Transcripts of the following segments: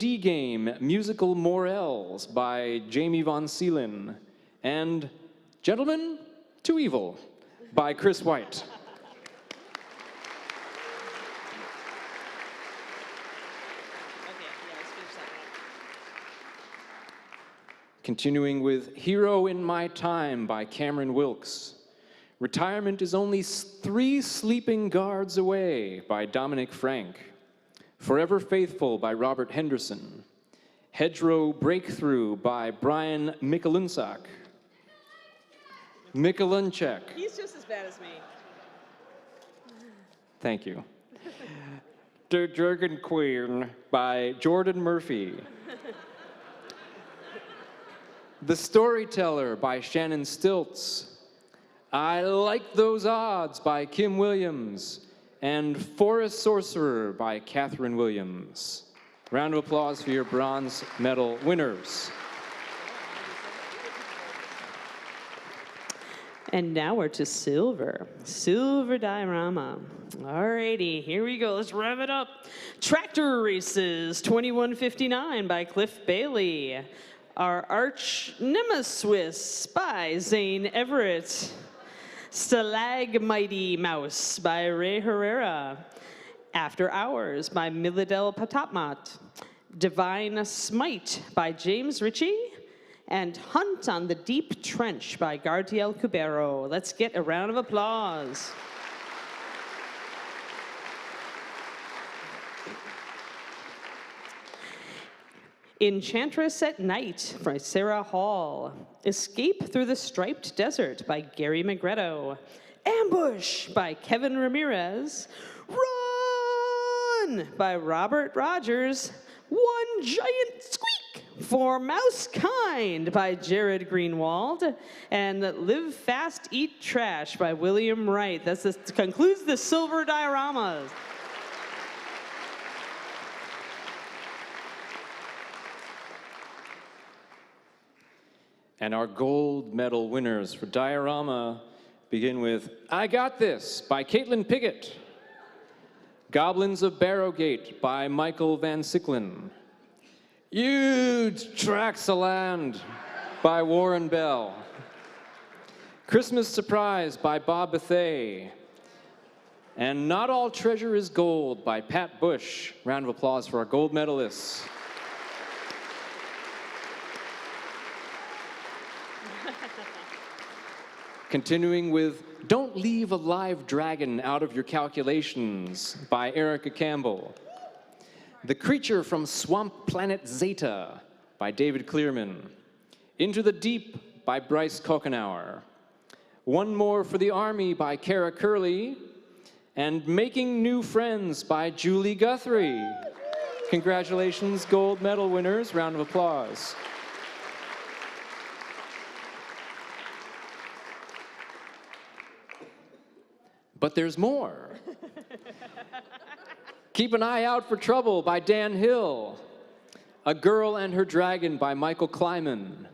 D-Game Musical Morels by Jamie Von Seelen, and Gentlemen to Evil by Chris White. Continuing with Hero in My Time by Cameron Wilkes. Retirement is only 3 sleeping guards away by Dominic Frank. Forever Faithful by Robert Henderson. Hedgerow Breakthrough by Brian Mikulunczak. He's just as bad as me. Thank you. Der Dragon Queen by Jordan Murphy. The Storyteller by Shannon Stilts. I Like Those Odds by Kim Williams. And Forest Sorcerer by Catherine Williams. Round of applause for your bronze medal winners. And now we're to silver. Silver diorama. Alrighty, here we go. Let's rev it up. Tractor Races 2159 by Cliff Bailey. Our Arch Nemesis by Zane Everett. Stalagmighty Mouse by Ray Herrera. After Hours by Miladel Patatmat. Divine Smite by James Ritchie. And Hunt on the Deep Trench by Gardiel Cubero. Let's get a round of applause. Enchantress at Night by Sarah Hall. Escape Through the Striped Desert by Gary Magretto. Ambush by Kevin Ramirez. Run by Robert Rogers. One Giant Squeak for Mousekind by Jared Greenwald. And Live Fast, Eat Trash by William Wright. That concludes the silver dioramas. And our gold medal winners for diorama begin with I Got This by Caitlin Piggott. Goblins of Barrowgate by Michael Van Sicklin. Huge Tracts of Land by Warren Bell. Christmas Surprise by Bob Bethay. And Not All Treasure is Gold by Pat Bush. Round of applause for our gold medalists. Continuing with Don't Leave a Live Dragon Out of Your Calculations by Erica Campbell. The Creature from Swamp Planet Zeta by David Clearman. Into the Deep by Bryce Kokenauer. One More for the Army by Kara Curley. And Making New Friends by Julie Guthrie. Congratulations, gold medal winners. Round of applause. But there's more. Keep an Eye Out for Trouble by Dan Hill. A Girl and Her Dragon by Michael Kleiman.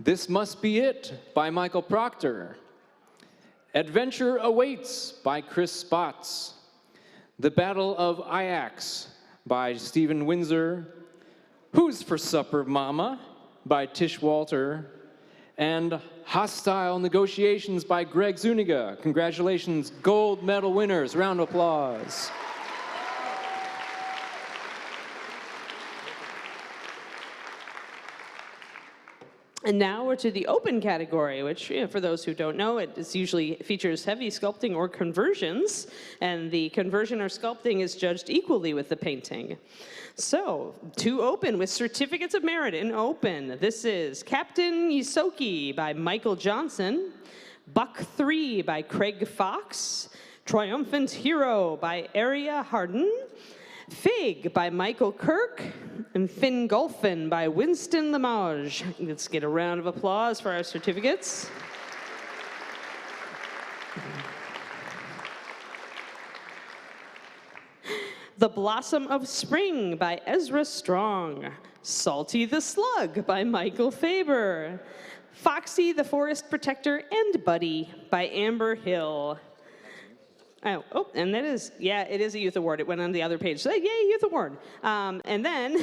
This Must Be It by Michael Proctor. Adventure Awaits by Chris Spots. The Battle of Ajax by Stephen Windsor. Who's for Supper, Mama by Tish Walter. And Hostile Negotiations by Greg Zuniga. Congratulations, gold medal winners. Round of applause. And now we're to the open category, which, for those who don't know, it usually features heavy sculpting or conversions, and the conversion or sculpting is judged equally with the painting. So, to open with certificates of merit in open, this is Captain Yisoki by Michael Johnson, Buck 3 by Craig Fox, Triumphant Hero by Aria Harden, Fig by Michael Kirk, and Fingolfin by Winston Lamage. Let's get a round of applause for our certificates. The Blossom of Spring by Ezra Strong. Salty the Slug by Michael Faber. Foxy the Forest Protector and Buddy by Amber Hill. Oh, and that is, yeah, it is a youth award. It went on the other page. So, yay, youth award. And then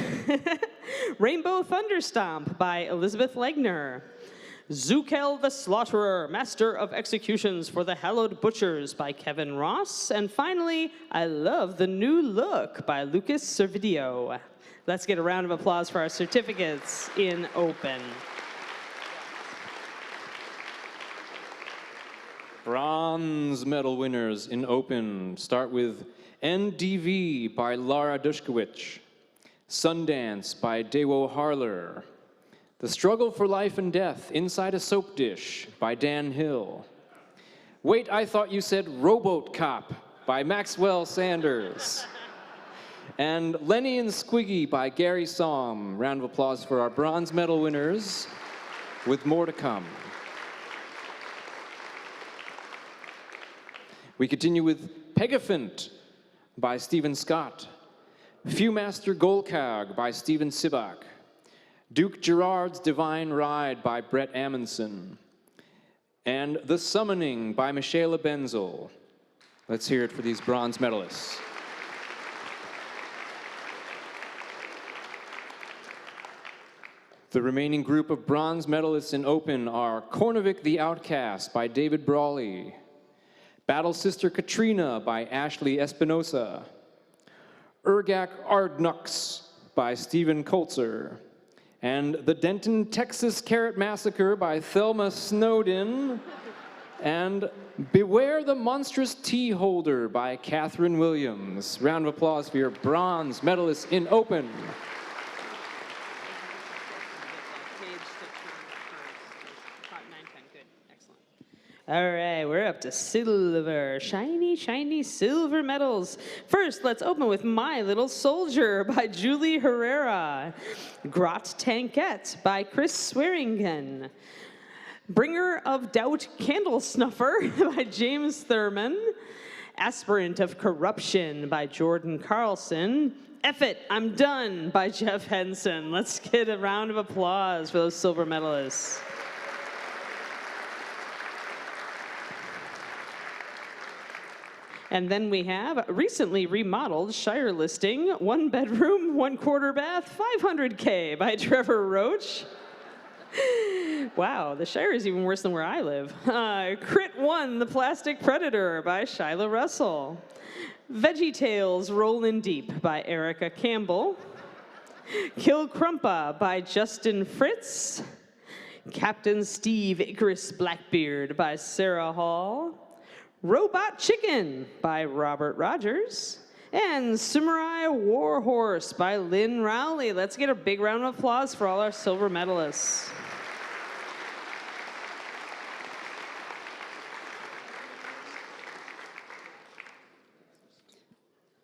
Rainbow Thunderstomp by Elizabeth Legner. Zukel the Slaughterer, Master of Executions for the Hallowed Butchers by Kevin Ross. And finally, I Love the New Look by Lucas Servideo. Let's get a round of applause for our certificates in Open. Bronze medal winners in Open start with NDV by Lara Dushkowicz, Sundance by Dawo Harler, The Struggle for Life and Death Inside a Soap Dish by Dan Hill, Wait, I Thought You Said Rowboat Cop by Maxwell Sanders, and Lenny and Squiggy by Gary Somm. Round of applause for our bronze medal winners, with more to come. We continue with Pegaphant by Stephen Scott, Viewmaster Golcag by Stephen Sibak, Duke Gerard's Divine Ride by Brett Amundsen, and The Summoning by Michaela Benzel. Let's hear it for these bronze medalists. The remaining group of bronze medalists in Open are Kornevik the Outcast by David Brawley, Battle Sister Katrina by Ashley Espinosa, Urgak Ardnux by Stephen Kolzer, and The Denton, Texas Carrot Massacre by Thelma Snowden, and Beware the Monstrous Tea Holder by Catherine Williams. Round of applause for your bronze medalists in Open. All right, we're up to silver. Shiny, shiny silver medals. First, let's open with My Little Soldier by Julie Herrera. Grot Tankette by Chris Swearingen. Bringer of Doubt Candle Snuffer by James Thurman. Aspirant of Corruption by Jordan Carlson. Eff it, I'm done by Jeff Henson. Let's get a round of applause for those silver medalists. And then we have recently remodeled Shire listing, 1 bedroom, 1/4 bath, $500K by Trevor Roach. Wow, the Shire is even worse than where I live. Crit 1, The Plastic Predator by Shyla Russell. Veggie Tales Rollin' Deep by Erica Campbell. Kill Crumpa by Justin Fritz. Captain Steve Icarus Blackbeard by Sarah Hall. Robot Chicken by Robert Rogers, and Samurai Warhorse by Lynn Rowley. Let's get a big round of applause for all our silver medalists.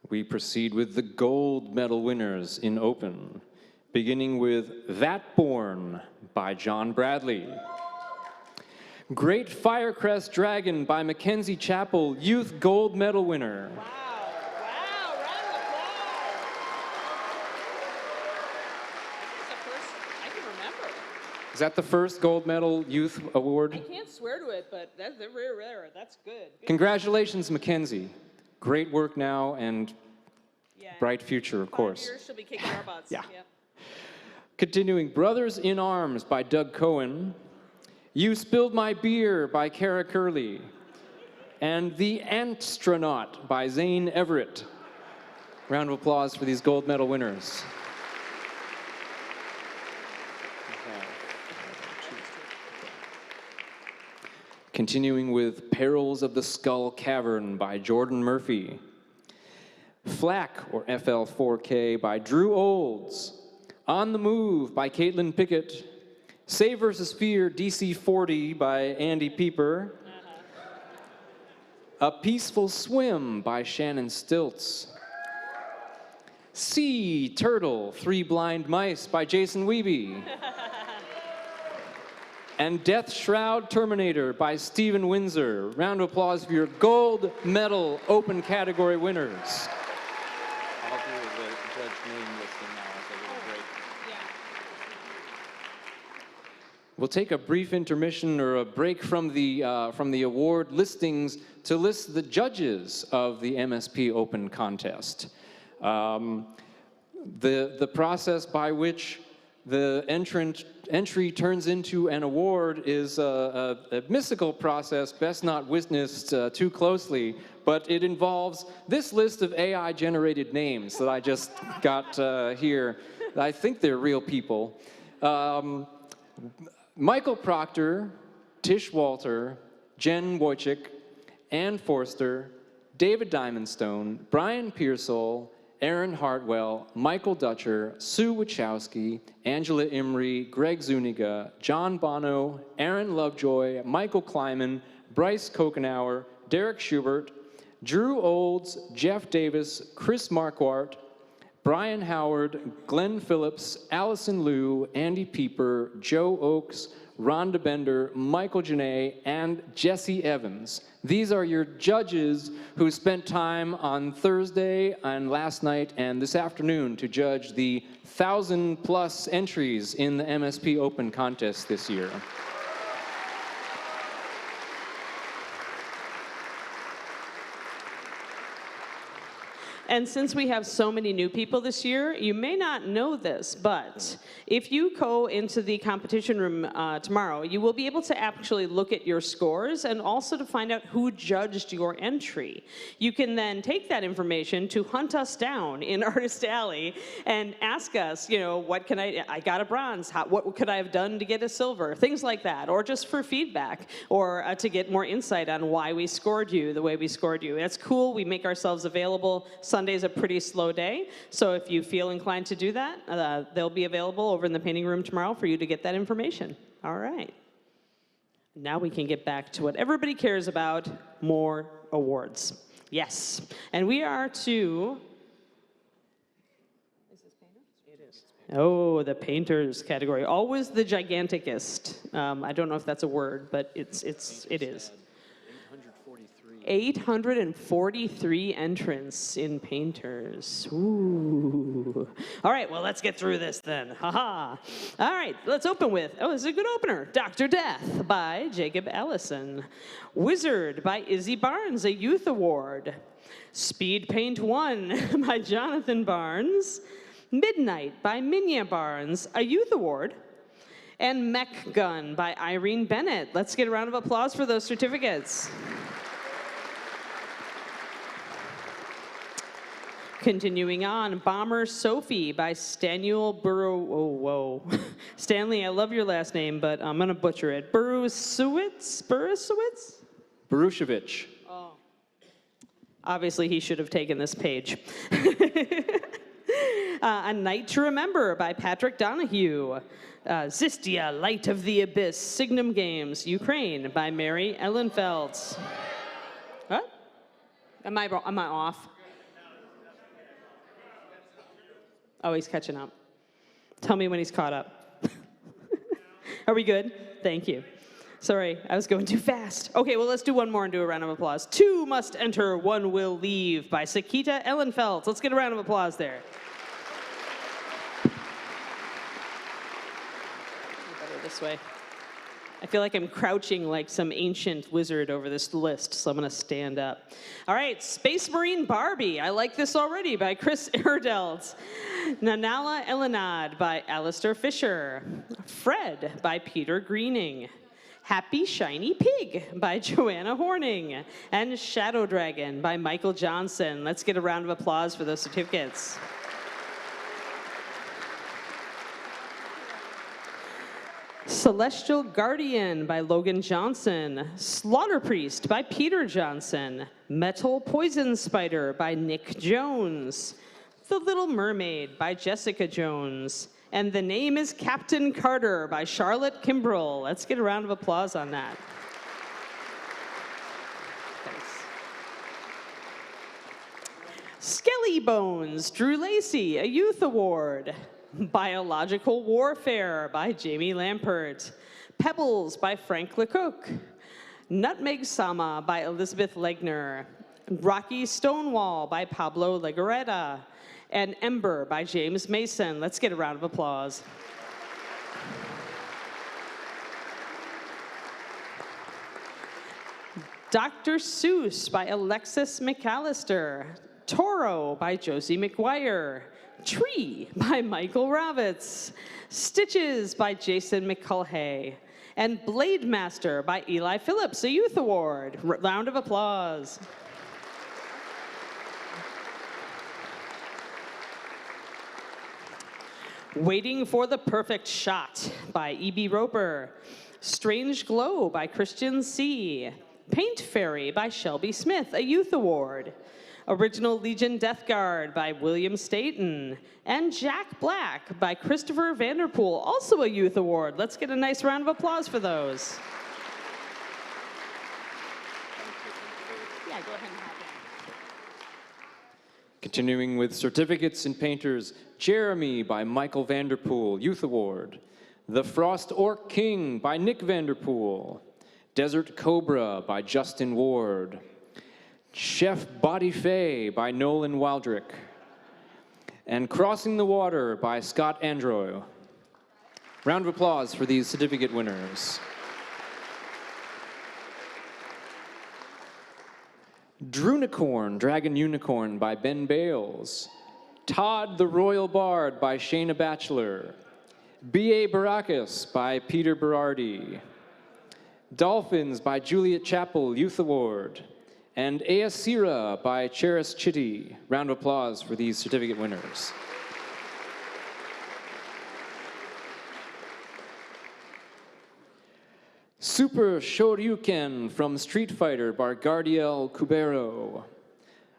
We proceed with the gold medal winners in Open, beginning with That Born by John Bradley. Great Firecrest Dragon by Mackenzie Chappell, Youth Gold Medal winner. Wow, round of applause. That's the first I can remember. Is that the first Gold Medal Youth Award? I can't swear to it, but that's very rare. That's good. Congratulations, Mackenzie. Great work now and Yeah. bright future, of course. 5 years she'll be kicking our butts. Yeah. Yep. Continuing, Brothers in Arms by Doug Cohen, You Spilled My Beer by Kara Curley, and The Antstronaut by Zane Everett. Round of applause for these gold medal winners. Continuing with Perils of the Skull Cavern by Jordan Murphy, Flack, or FL4K, by Drew Olds, On the Move by Caitlin Pickett, Save vs. Fear DC-40 by Andy Pieper, A Peaceful Swim by Shannon Stilts, Sea Turtle, 3 Blind Mice by Jason Wiebe, and Death Shroud Terminator by Steven Windsor. Round of applause for your gold medal open category winners. I'll do the judge name listing now as a little break. We'll take a brief intermission or a break from the award listings to list the judges of the MSP Open contest. The process by which the entry turns into an award is a mystical process, best not witnessed too closely, but it involves this list of AI-generated names that I just got here. I think they're real people. Michael Proctor, Tish Walter, Jen Wojcik, Ann Forster, David Diamondstone, Brian Pearsall, Aaron Hartwell, Michael Dutcher, Sue Wachowski, Angela Imrie, Greg Zuniga, John Bono, Aaron Lovejoy, Michael Kleiman, Bryce Kokenauer, Derek Schubert, Drew Olds, Jeff Davis, Chris Marquardt, Brian Howard, Glenn Phillips, Allison Liu, Andy Pieper, Joe Oakes, Rhonda Bender, Michael Janae, and Jesse Evans. These are your judges who spent time on Thursday and last night and this afternoon to judge the 1,000+ entries in the MSP Open contest this year. And since we have so many new people this year, you may not know this, but if you go into the competition room tomorrow, you will be able to actually look at your scores and also to find out who judged your entry. You can then take that information to hunt us down in Artist Alley and ask us, you know, what can I got a bronze, what could I have done to get a silver, things like that, or just for feedback, or to get more insight on why we scored you the way we scored you. That's cool, we make ourselves available. Sunday's a pretty slow day, so if you feel inclined to do that, they'll be available over in the painting room tomorrow for you to get that information. All right. Now we can get back to what everybody cares about, more awards. Yes, and we are to... Is this painters? It is. Oh, the painters category. Always the giganticest. I don't know if that's a word, but it is. 843 entrants in painters. Ooh. All right, well, let's get through this then. Haha. All right, let's open with, oh, this is a good opener. Dr. Death by Jacob Allison. Wizard by Izzy Barnes, a youth award. Speed Paint 1 by Jonathan Barnes. Midnight by Minya Barnes, a youth award. And Mech Gun by Irene Bennett. Let's get a round of applause for those certificates. Continuing on, Bomber Sophie by Stanuel Stanley, I love your last name, but I'm going to butcher it. Borusiewicz? Borusiewicz. Oh. Obviously, he should have taken this page. A Night to Remember by Patrick Donahue. Zistia, Light of the Abyss, Signum Games, Ukraine by Mary Ellenfeld. What? Am I off? Oh, he's catching up. Tell me when he's caught up. Are we good? Thank you. Sorry, I was going too fast. Okay, well, let's do one more and do a round of applause. 2 must enter, 1 will leave by Sakita Ellenfeld. Let's get a round of applause there. Better this way. I feel like I'm crouching like some ancient wizard over this list, so I'm going to stand up. All right, Space Marine Barbie. I like this already by Chris Erdelt. Nanala Elenad by Alistair Fisher. Fred by Peter Greening. Happy Shiny Pig by Joanna Horning. And Shadow Dragon by Michael Johnson. Let's get a round of applause for those certificates. Celestial Guardian by Logan Johnson. Slaughter Priest by Peter Johnson. Metal Poison Spider by Nick Jones. The Little Mermaid by Jessica Jones. And The Name is Captain Carter by Charlotte Kimbrell. Let's get a round of applause on that. Thanks. Skelly Bones, Drew Lacey, a youth award. Biological Warfare by Jamie Lampert. Pebbles by Frank LeCook. Nutmeg Sama by Elizabeth Legner. Rocky Stonewall by Pablo Legarreta. And Ember by James Mason. Let's get a round of applause. Dr. Seuss by Alexis McAllister. Toro by Josie McGuire. Tree by Michael Ravitz. Stitches by Jason McCulhay. And Blade Master by Eli Phillips, a Youth Award. Round of applause. Waiting for the Perfect Shot by E.B. Roper. Strange Glow by Christian C. Paint Fairy by Shelby Smith, a Youth Award. Original Legion Death Guard by William Staten. And Jack Black by Christopher Vanderpool, also a Youth Award. Let's get a nice round of applause for those. Yeah, go ahead and hop in. Continuing with certificates and painters, Jeremy by Michael Vanderpool, Youth Award. The Frost Orc King by Nick Vanderpool. Desert Cobra by Justin Ward. Chef Body Fay by Nolan Waldrick. And Crossing the Water by Scott Andrew. Round of applause for these certificate winners. Drunicorn, Dragon Unicorn by Ben Bales. Todd the Royal Bard by Shayna Batchelor. B.A. Baracus by Peter Berardi. Dolphins by Juliet Chappell, Youth Award. And Aasira by Cheris Chitty. Round of applause for these certificate winners. Super Shoryuken from Street Fighter by Gardiel Cubero.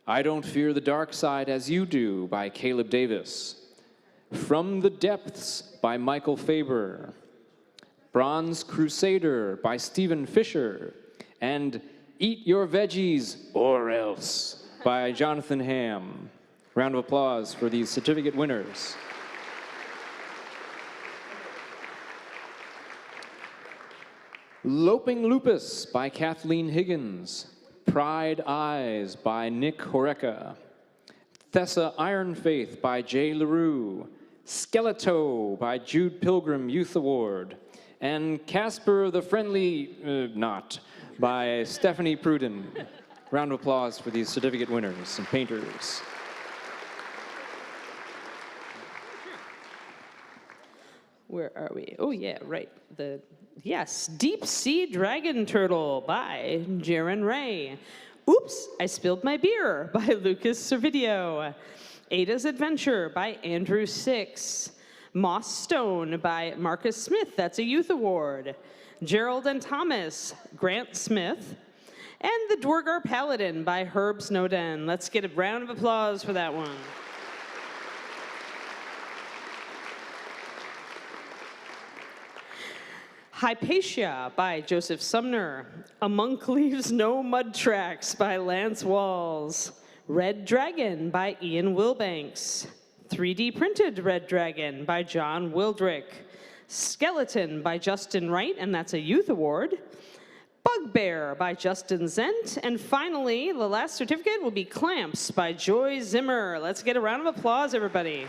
I Don't Fear the Dark Side as You Do by Caleb Davis. From the Depths by Michael Faber. Bronze Crusader by Stephen Fisher. And Eat Your Veggies or Else by Jonathan Ham. Round of applause for these certificate winners. Loping Lupus by Kathleen Higgins. Pride Eyes by Nick Horeca. Thessa Iron Faith by Jay LaRue. Skeleto by Jude Pilgrim Youth Award. And Casper the Friendly Not by Stephanie Pruden. Round of applause for these certificate winners and painters. Where are we? Oh, yeah, right. Yes, Deep Sea Dragon Turtle by Jaron Ray. Oops, I Spilled My Beer by Lucas Servideo. Ada's Adventure by Andrew Six. Moss Stone by Marcus Smith, that's a Youth Award. Gerald and Thomas, Grant Smith. And The Dwargar Paladin by Herb Snowden. Let's get a round of applause for that one. Hypatia by Joseph Sumner. A Monk Leaves No Mud Tracks by Lance Walls. Red Dragon by Ian Wilbanks. 3D Printed Red Dragon by John Wildrick. Skeleton by Justin Wright, and that's a Youth Award. Bugbear by Justin Zent. And finally, the last certificate will be Clamps by Joy Zimmer. Let's get a round of applause, everybody.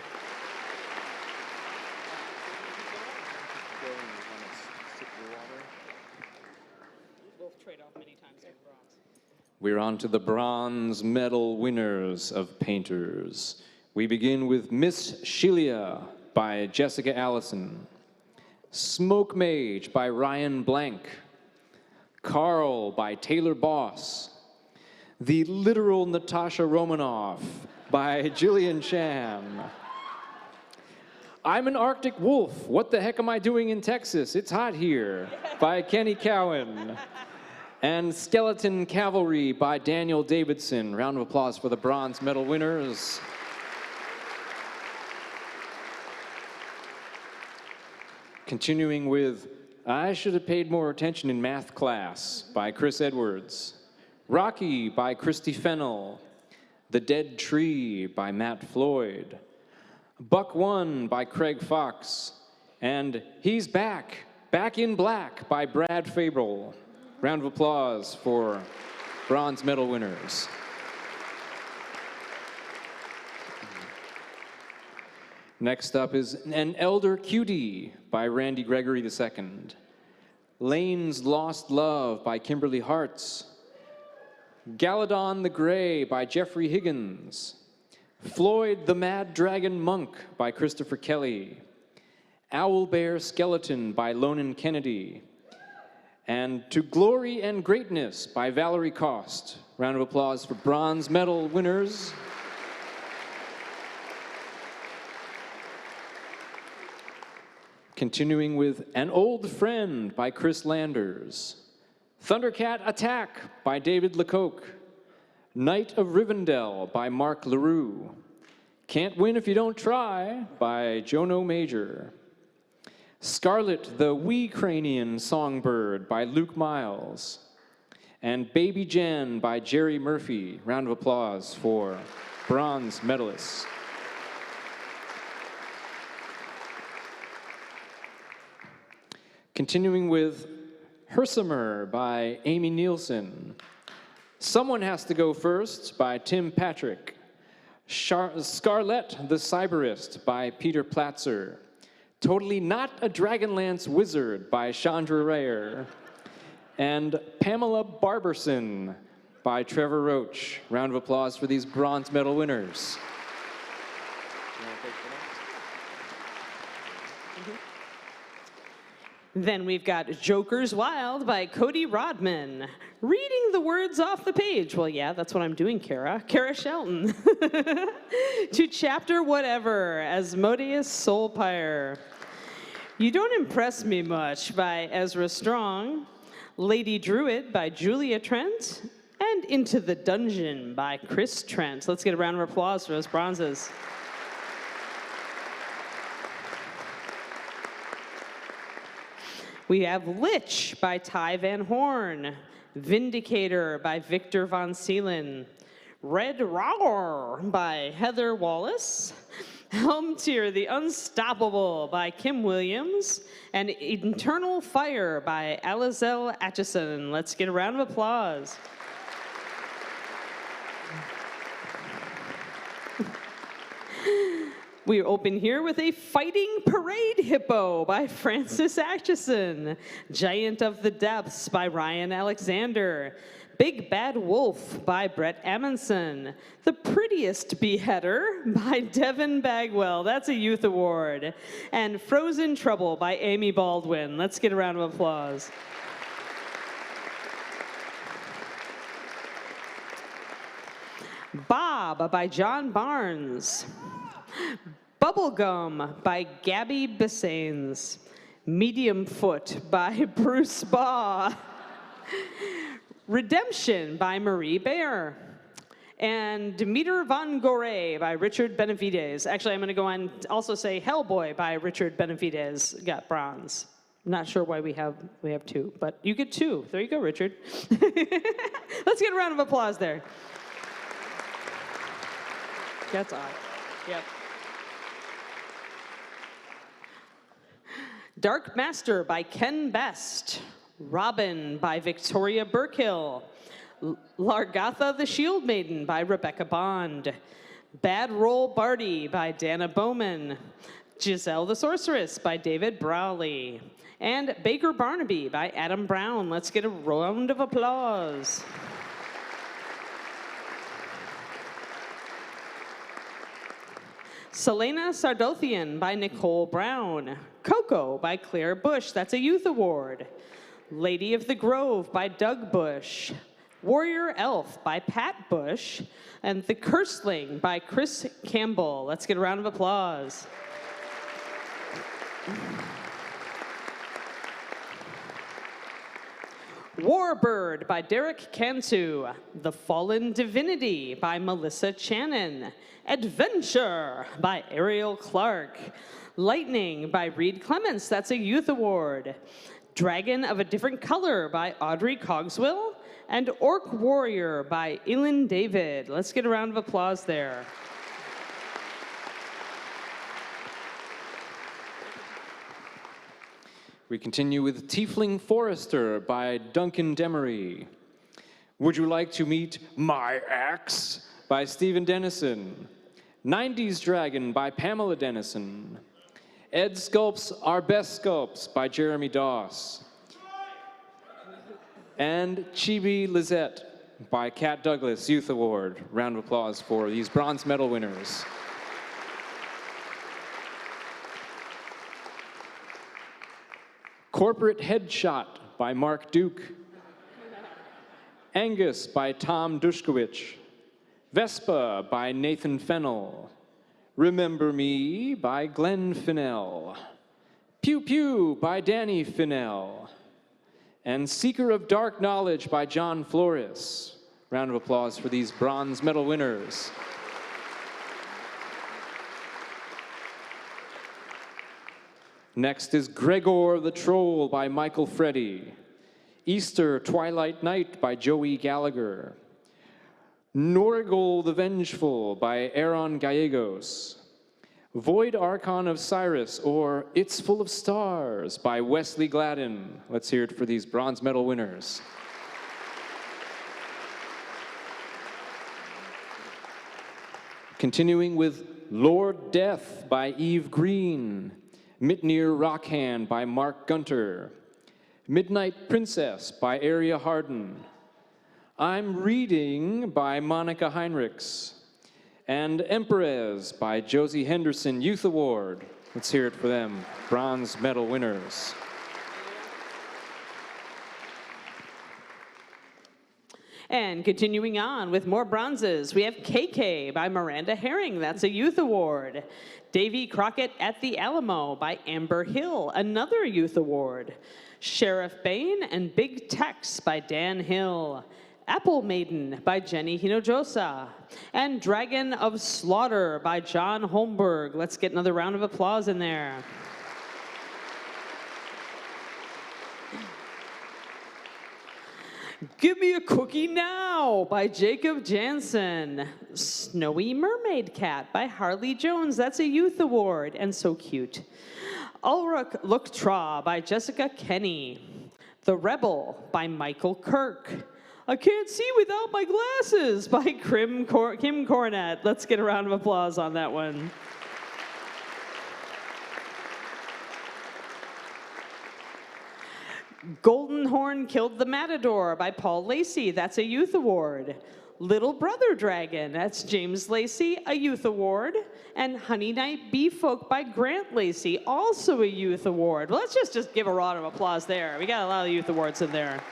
We're on to the bronze medal winners of painters. We begin with Miss Shelia by Jessica Allison. Smoke Mage by Ryan Blank. Carl by Taylor Boss. The Literal Natasha Romanoff by Jillian Sham. I'm an Arctic Wolf. What the heck am I doing in Texas? It's hot here by Kenny Cowan. And Skeleton Cavalry by Daniel Davidson. Round of applause for the bronze medal winners. Continuing with I Should Have Paid More Attention in Math Class by Chris Edwards. Rocky by Christy Fennell. The Dead Tree by Matt Floyd. Buck One by Craig Fox. And He's Back, Back in Black by Brad Fable. Round of applause for bronze medal winners. Next up is An Elder Cutie by Randy Gregory II. Lane's Lost Love by Kimberly Hartz. Galadon the Grey by Jeffrey Higgins. Floyd the Mad Dragon Monk by Christopher Kelly. Owlbear Skeleton by Lonan Kennedy. And To Glory and Greatness by Valerie Cost. Round of applause for bronze medal winners. Continuing with An Old Friend by Chris Landers. Thundercat Attack by David Lecoq. Knight of Rivendell by Mark LaRue. Can't Win If You Don't Try by Jono Major. Scarlet the Wee Cranian Songbird by Luke Miles. And Baby Jen by Jerry Murphy. Round of applause for bronze medalists. Continuing with Hersimer by Amy Nielsen. Someone Has to Go First by Tim Patrick. Scarlet the Cyberist by Peter Platzer. Totally Not a Dragonlance Wizard by Chandra Rayer. And Pamela Barberson by Trevor Roach. Round of applause for these bronze medal winners. Then we've got Joker's Wild by Cody Rodman. Reading the words off the page. Well, yeah, that's what I'm doing, Kara. Kara Shelton. To Chapter Whatever, Asmodeus Soulpire. You Don't Impress Me Much by Ezra Strong. Lady Druid by Julia Trent. And Into the Dungeon by Chris Trent. Let's get a round of applause for those bronzes. We have Lich by Ty Van Horn. Vindicator by Victor Von Seelen. Red Roar by Heather Wallace. Helmtyr the Unstoppable by Kim Williams. And Eternal Fire by Alizel Atchison. Let's get a round of applause. We open here with a Fighting Parade Hippo by Francis Atchison. Giant of the Depths by Ryan Alexander. Big Bad Wolf by Brett Amundsen. The Prettiest Beheader by Devin Bagwell. That's a youth award. And Frozen Trouble by Amy Baldwin. Let's get a round of applause. Bob by John Barnes. Bubblegum by Gabby Bissains. Medium Foot by Bruce Baugh. Redemption by Marie Baer. And Demeter Von Gore by Richard Benavides. Actually, I'm going to go on to also say Hellboy by Richard Benavides got bronze. Not sure why we have two, but you get two. There you go, Richard. Let's get a round of applause there. That's odd. Yep. Dark Master by Ken Best. Robin by Victoria Burkill. Largatha the Shield Maiden by Rebecca Bond. Bad Roll Barty by Dana Bowman. Giselle the Sorceress by David Browley. And Baker Barnaby by Adam Brown. Let's get a round of applause. Selena Sardothian by Nicole Brown. Coco by Claire Bush. That's a youth award. Lady of the Grove by Doug Bush. Warrior Elf by Pat Bush. And The Curseling by Chris Campbell. Let's get a round of applause. Warbird by Derek Cantu. The Fallen Divinity by Melissa Channon. Adventure by Ariel Clark. Lightning by Reed Clements. That's a youth award. Dragon of a Different Color by Audrey Cogswell. And Orc Warrior by Elin David. Let's get a round of applause there. We continue with Tiefling Forester by Duncan Demery. Would You Like to Meet My Axe by Stephen Dennison. 90s Dragon by Pamela Dennison. Ed Sculpts Our Best Sculpts by Jeremy Doss. And Chibi Lizette by Kat Douglas, Youth Award. Round of applause for these bronze medal winners. Corporate Headshot by Mark Duke. Angus by Tom Dushkowicz. Vespa by Nathan Fennell. Remember Me by Glenn Finnell. Pew Pew by Danny Finnell. And Seeker of Dark Knowledge by John Flores. Round of applause for these bronze medal winners. Next is Gregor the Troll by Michael Freddy. Easter Twilight Night by Joey Gallagher. Norgal the Vengeful by Aaron Gallegos. Void Archon of Cyrus, or It's Full of Stars by Wesley Gladden. Let's hear it for these bronze medal winners. Continuing with Lord Death by Eve Green. Mitnir Rockhand by Mark Gunter. Midnight Princess by Aria Harden. I'm Reading by Monica Heinrichs. And Emperez by Josie Henderson, Youth Award. Let's hear it for them, bronze medal winners. And continuing on with more bronzes, we have KK by Miranda Herring. That's a Youth Award. Davy Crockett at the Alamo by Amber Hill, another Youth Award. Sheriff Bane and Big Tex by Dan Hill. Apple Maiden by Jenny Hinojosa. And Dragon of Slaughter by John Holmberg. Let's get another round of applause in there. Give Me a Cookie Now by Jacob Jansen. Snowy Mermaid Cat by Harley Jones. That's a Youth Award and so cute. Ulrich Luktra by Jessica Kenny. The Rebel by Michael Kirk. I Can't See Without My Glasses by Kim Cornett. Let's get a round of applause on that one. Golden Horn Killed the Matador by Paul Lacey. That's a Youth Award. Little Brother Dragon. That's James Lacey, a Youth Award. And Honey Night Bee Folk by Grant Lacey, also a Youth Award. Well, let's just give a round of applause there. We got a lot of Youth Awards in there.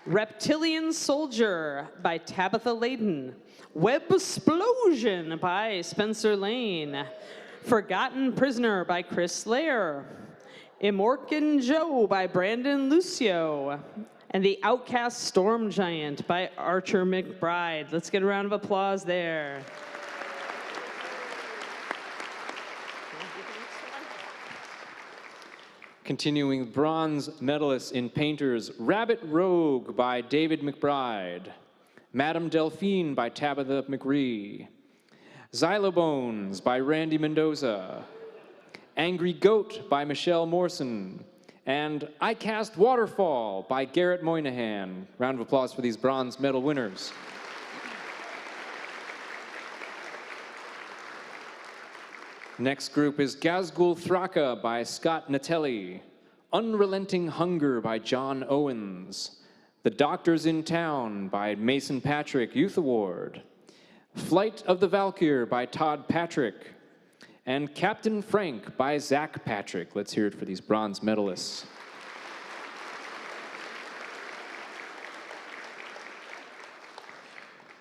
Reptilian Soldier by Tabitha Layden. Web Explosion by Spencer Lane. Forgotten Prisoner by Chris Slayer. Immorcan Joe by Brandon Lucio. And The Outcast Storm Giant by Archer McBride. Let's get a round of applause there. Continuing bronze medalists in painters, Rabbit Rogue by David McBride. Madame Delphine by Tabitha McRee. Xylobones by Randy Mendoza. Angry Goat by Michelle Morrison. And I Cast Waterfall by Garrett Moynihan. Round of applause for these bronze medal winners. Next group is Gazgul Thraka by Scott Natelli. Unrelenting Hunger by John Owens. The Doctors in Town by Mason Patrick, Youth Award. Flight of the Valkyr by Todd Patrick. And Captain Frank by Zach Patrick. Let's hear it for these bronze medalists.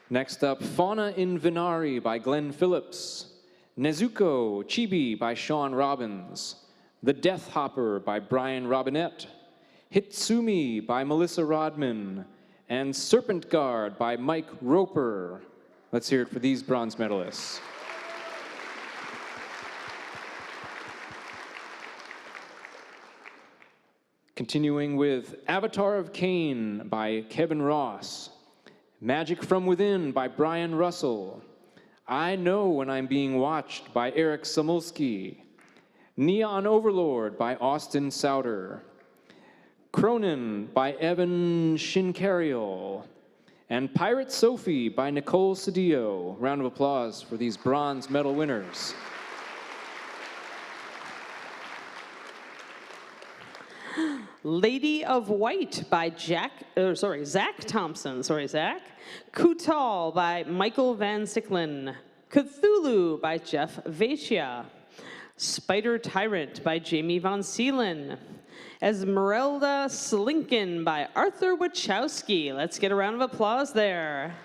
Next up, Fauna in Venari by Glenn Phillips. Nezuko Chibi by Sean Robbins. The Death Hopper by Brian Robinette. Hitsumi by Melissa Rodman. And Serpent Guard by Mike Roper. Let's hear it for these bronze medalists. Continuing with Avatar of Cain by Kevin Ross. Magic from Within by Brian Russell. I Know When I'm Being Watched by Eric Samulski. Neon Overlord by Austin Souter. Cronin by Evan Shinkariel. And Pirate Sophie by Nicole Cedillo. Round of applause for these bronze medal winners. Lady of White by Zach Thompson. Sorry, Zach. Kutal by Michael Van Sicklen. Cthulhu by Jeff Vachia. Spider Tyrant by Jamie Von Seelen. Esmeralda Slinkin by Arthur Wachowski. Let's get a round of applause there.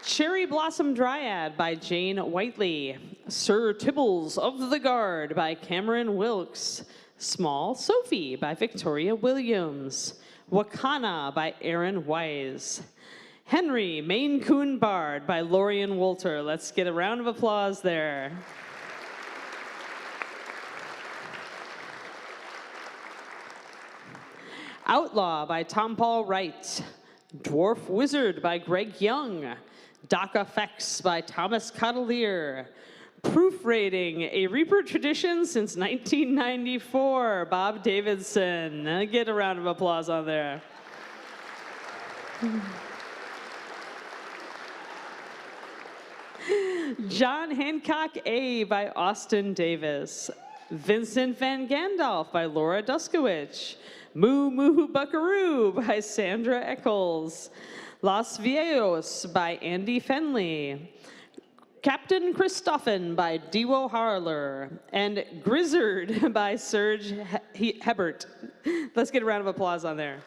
Cherry Blossom Dryad by Jane Whiteley. Sir Tibbles of the Guard by Cameron Wilkes. Small Sophie by Victoria Williams. Wakana by Aaron Wise. Henry Maine Coon Bard by Lorian Wolter. Let's get a round of applause there. Outlaw by Tom Paul Wright. Dwarf Wizard by Greg Young. Doc Effects by Thomas Cotelier. Proofreading, a Reaper tradition since 1994, Bob Davidson. Get a round of applause on there. John Hancock A by Austin Davis. Vincent Van Gandalf by Laura Duskowich. Moo Moo Buckaroo by Sandra Eccles. Los Viejos by Andy Fenley. Captain Christoffen by Dewo Harler. And Grizzard by Serge Hebert. Let's get a round of applause on there.